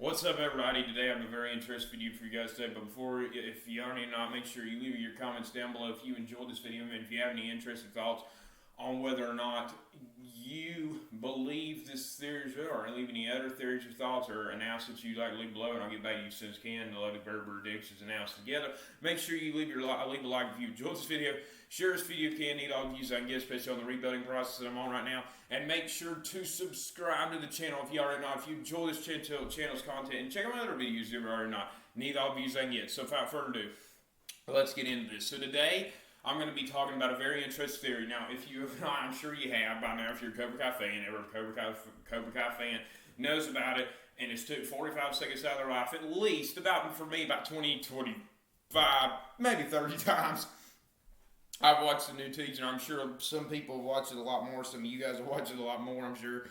What's up, everybody? Today I have a very interesting video for you guys today. But before, if you already not, make sure you leave your comments down below if you enjoyed this video and if you have any interesting thoughts on whether or not you believe this theories or leave any other theories or thoughts or announcements you'd like to leave below, and I'll get back to you as soon as I can. The Loaded Bird predictions announced together. Make sure you leave a like if you enjoyed this video. Share this video if you can. Need all the views I can get, especially on the rebuilding process that I'm on right now. And make sure to subscribe to the channel if you already not. If you enjoy this channel's content, and check out my other videos if you already not. Need all the views I can get. So without further ado, let's get into this. So today, I'm going to be talking about a very interesting theory. Now, if you have not, I'm sure you have by now, if you're a Cobra Kai fan, or a Cobra Kai fan knows about it, and it's took 45 seconds out of their life, at least, about 20, 25, maybe 30 times. I've watched the new teaser. I'm sure some people have watched it a lot more. Some of you guys have watched it a lot more, I'm sure.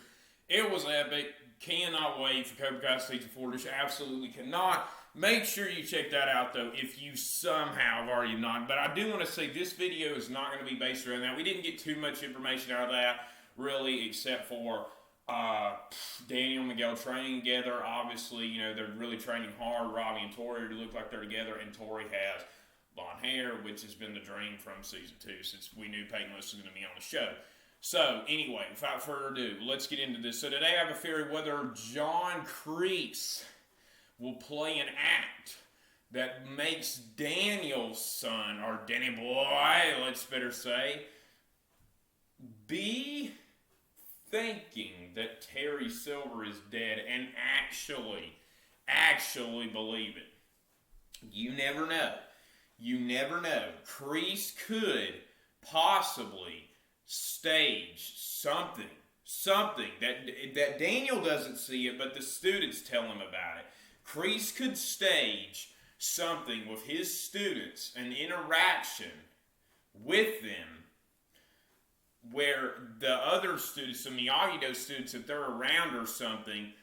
It was epic. Cannot wait for Cobra Kai Season 4. Just absolutely cannot. Make sure you check that out, though, if you somehow have already not. But I do want to say this video is not going to be based around that. We didn't get too much information out of that, really, except for Daniel and Miguel training together. Obviously, you know, they're really training hard. Robbie and Tori look like they're together, and Tori has blonde hair, which has been the dream from Season 2 since we knew Peyton was going to be on the show. So, anyway, without further ado, let's get into this. So, today I have a theory whether John Kreese will play an act that makes Daniel's son, or Danny Boy, let's better say, be thinking that Terry Silver is dead and actually believe it. You never know. You never know. Kreese could possibly stage something that Daniel doesn't see it, but the students tell him about it. Kreese could stage something with his students, an interaction with them, where the other students, the Miyagi-Do students, if they're around or something,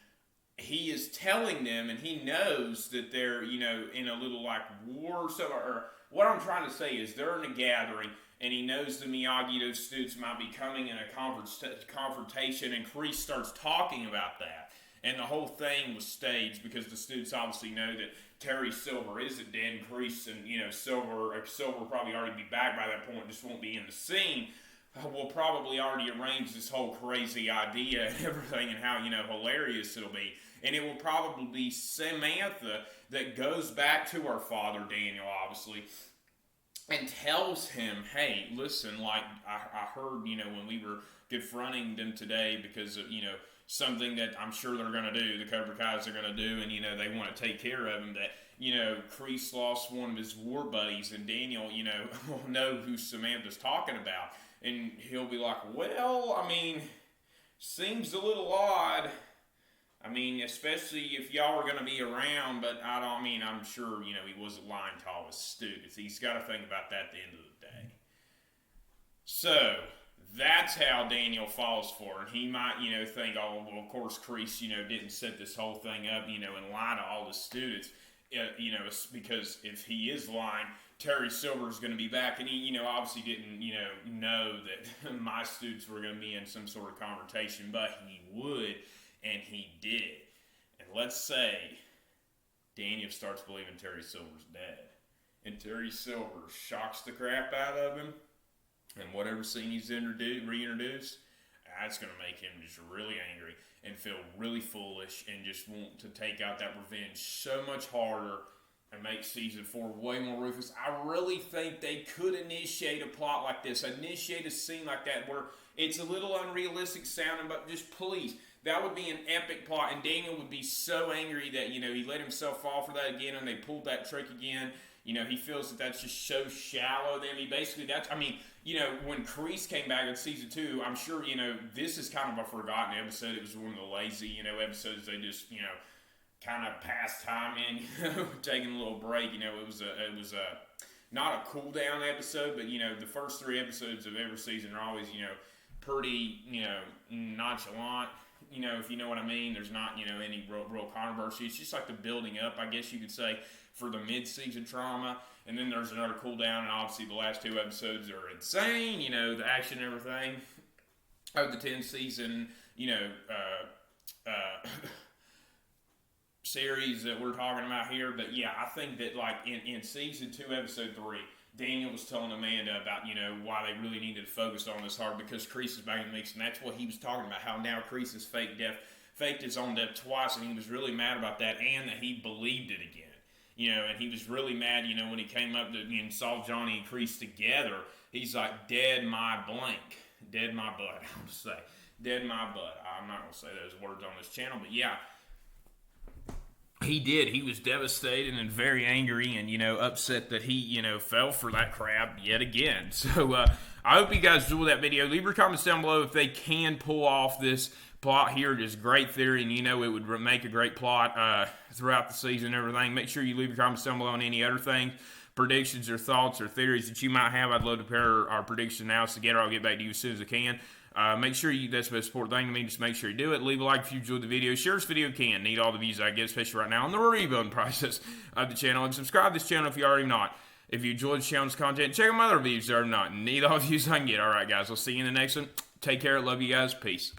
he is telling them, and he knows that they're, you know, in a little like war or something. Or what I'm trying to say is they're in a gathering, and he knows the Miyagi-Do students might be coming in a confrontation, and Kreese starts talking about that. And the whole thing was staged because the students obviously know that Terry Silver isn't dead, and Kreese and, you know, Silver probably already be back by that point, just won't be in the scene. We'll probably already arrange this whole crazy idea and everything, and how, you know, hilarious it'll be. And it will probably be Samantha that goes back to her father, Daniel, obviously, and tells him, hey, listen, like, I heard, you know, when we were confronting them today because of, you know, something that I'm sure they're going to do, the Cobra Kais are going to do, and, you know, they want to take care of him, that, you know, Kreese lost one of his war buddies, and Daniel, you know, will know who Samantha's talking about. And he'll be like, well, I mean, seems a little odd. I mean, especially if y'all are going to be around, but I'm sure, you know, he wasn't lying to all his students. He's got to think about that at the end of the day. So, that's how Daniel falls for it. He might, you know, think, oh, well, of course, Kreese, you know, didn't set this whole thing up, you know, and lie to all the students, you know, because if he is lying, Terry Silver is going to be back, and he, you know, obviously didn't, you know that my students were going to be in some sort of confrontation, but he would, and he did. And let's say Daniel starts believing Terry Silver's dead, and Terry Silver shocks the crap out of him, and whatever scene he's reintroduced, that's going to make him just really angry and feel really foolish and just want to take out that revenge so much harder and make Season 4 way more ruthless. I really think they could initiate a plot like this, initiate a scene like that where it's a little unrealistic sounding, but just please, that would be an epic plot, and Daniel would be so angry that, you know, he let himself fall for that again, and they pulled that trick again. You know, he feels that that's just so shallow. I mean, basically, you know, when Kreese came back in Season 2, I'm sure, you know, this is kind of a forgotten episode. It was one of the lazy, you know, episodes they just, you know, kind of pass time in, you know, taking a little break. You know, it was not a cool down episode, but, you know, the first 3 episodes of every season are always, you know, pretty, you know, nonchalant, you know, if you know what I mean. There's not, you know, any real controversy. It's just like the building up, I guess you could say, for the mid-season drama. And then there's another cool down, and obviously the last 2 episodes are insane, you know, the action and everything of the 10th season, you know, series that we're talking about here. But yeah, I think that like in season 2, episode 3, Daniel was telling Amanda about, why they really needed to focus on this hard because Kreese is back in the mix, and that's what he was talking about, how now Kreese is faked his own death twice, and he was really mad about that, and that he believed it again. And he was really mad, when he came up to and saw Johnny and Kreese together. He's like, dead my blank. Dead my butt, I'm going to say. Dead my butt. I'm not going to say those words on this channel, but yeah. He did. He was devastated and very angry and, upset that he, fell for that crap yet again. So, I hope you guys enjoyed that video. Leave your comments down below if they can pull off this plot here. It is great theory, and it would make a great plot throughout the season and everything. Make sure you leave your comments down below on any other things, predictions or thoughts or theories that you might have. I'd love to pair our prediction analysis together. I'll get back to you as soon as I can. Make sure that's the best support thing to me. Just make sure you do it. Leave a like if you enjoyed the video. Share this video if you can. Need all the views I get, especially right now on the rebuilding process of the channel. And subscribe to this channel if you already not. If you enjoyed the channel's content, check out my other videos that are not. Need all the views I can get. Alright guys, I'll see you in the next one. Take care. Love you guys. Peace.